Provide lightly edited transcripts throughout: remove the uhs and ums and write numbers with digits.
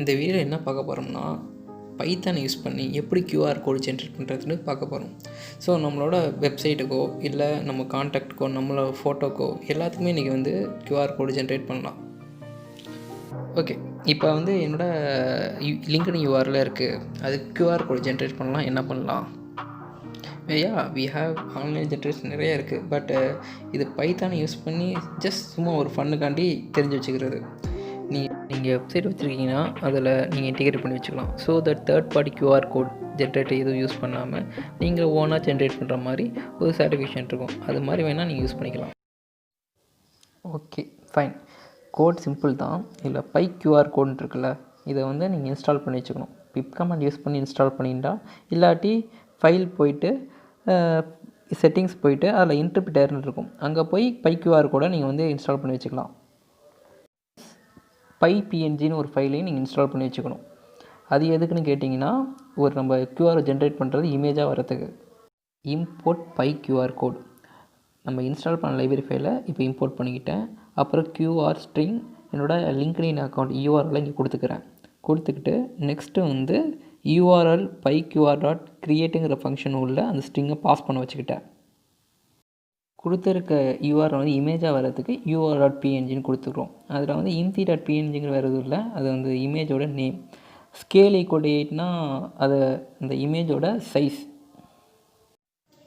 இந்த வீடியோவில் என்ன பார்க்க போகிறோம்னா, பைத்தான் யூஸ் பண்ணி எப்படி QR கோட் ஜென்ரேட் பண்ணுறதுன்னு பார்க்க போகிறோம். ஸோ நம்மளோட வெப்சைட்டுக்கோ இல்லை நம்ம கான்டாக்டுக்கோ நம்மளோட ஃபோட்டோக்கோ எல்லாத்துக்குமே இன்றைக்கி வந்து QR கோடு ஜென்ரேட் பண்ணலாம். ஓகே, இப்போ வந்து என்னோடய லிங்க்டின் URL இருக்குது, அது QR கோடு ஜென்ரேட் பண்ணலாம். என்ன பண்ணலாம்? வி ஹேவ் ஆன்லைன் ஜென்ரேஷன் நிறைய இருக்குது. பட் இது பைத்தானை யூஸ் பண்ணி ஜஸ்ட் சும்மா ஒரு ஃபன்னுக்காண்டி தெரிஞ்சு வச்சுக்கிறது. நீங்கள் வெப்சைட் வச்சுருக்கீங்கன்னா அதில் நீங்கள் இன்டிகிரேட் பண்ணி வச்சுக்கலாம். So that third party QR code generator எதுவும் யூஸ் பண்ணாமல் நீங்கள் ஓனாக ஜென்ரேட் பண்ணுற மாதிரி ஒரு சர்டிஃபிகேஷன் இருக்கும். அது மாதிரி வேணால் நீங்கள் யூஸ் பண்ணிக்கலாம். Okay, fine. கோட் சிம்பிள் தான். இதில் PyQrCode இருக்குல்ல, இதை வந்து நீங்கள் இன்ஸ்டால் பண்ணி வச்சுக்கணும். பிப் கமாண்ட் யூஸ் பண்ணி இன்ஸ்டால் பண்ணிட்டா, இல்லாட்டி ஃபைல் போயிட்டு செட்டிங்ஸ் போயிட்டு அதில் இன்டர்பிரிட்டர்னு இருக்கும், அங்கே போய் PyQrCode நீங்கள் வந்து இன்ஸ்டால் பண்ணி வச்சுக்கலாம். pypngன்னு ஒரு ஃபைலையும் நீங்கள் இன்ஸ்டால் பண்ணி வச்சுக்கணும். அது எதுக்குன்னு கேட்டிங்கன்னா, ஒரு நம்ம QR ஜென்ரேட் பண்ணுறது இமேஜாக வரத்துக்கு. இம்போர்ட் PyQrCode நம்ம இன்ஸ்டால் பண்ண லைப்ரரி ஃபைலை இப்போ இம்போர்ட் பண்ணிக்கிட்டேன். அப்புறம் QR ஸ்ட்ரிங் என்னோடய லிங்க்டின் அக்கௌண்ட் URL இங்கே கொடுத்துக்கிட்டு நெக்ஸ்ட்டு வந்து URL pyqr.createங்கிற ஃபங்க்ஷன் உள்ள அந்த ஸ்ட்ரிங்கை பாஸ் பண்ண வச்சுக்கிட்டேன். கொடுத்துருக்க URL வந்து இமேஜாக வர்றதுக்கு UR.pngன்னு கொடுத்துக்கிறோம். அதில் வந்து imp.pngங்கிற வேறு எதுவும் இல்லை, அது வந்து இமேஜோட நேம். ஸ்கேல் =8னா அது அந்த இமேஜோட சைஸ்.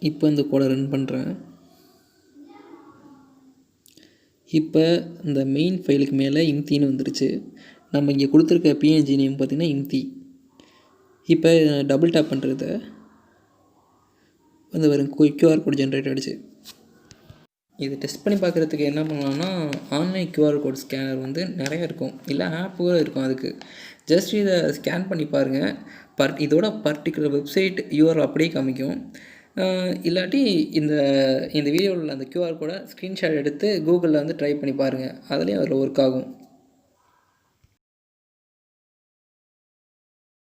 இப்போ இந்த கோடை ரன் பண்ணுறேன். இப்போ இந்த மெயின் ஃபைலுக்கு மேலே இம்தின்னு வந்துருச்சு. நம்ம இங்கே கொடுத்துருக்க PNG நேம் பார்த்திங்கன்னா இம்தி. இப்போ டபுள் டேப் பண்ணுறது வந்து வரும் QR கோட் ஜென்ரேட் ஆகிடுச்சு. இது டெஸ்ட் பண்ணி பார்க்குறதுக்கு என்ன பண்ணலாம்னா, ஆன்லைன் QR கோட் ஸ்கேனர் வந்து நிறைய இருக்கும், இல்லை ஆப் கூட இருக்கும். அதுக்கு ஜஸ்ட் இதை ஸ்கேன் பண்ணி பாருங்கள். இதோட பர்டிகுலர் வெப்சைட் URL அப்படியே காமிக்கும். இல்லாட்டி இந்த வீடியோவில் அந்த QR கோடை ஸ்க்ரீன்ஷாட் எடுத்து கூகுளில் வந்து ட்ரை பண்ணி பாருங்கள், அதுலேயும் அதில் ஒர்க் ஆகும்.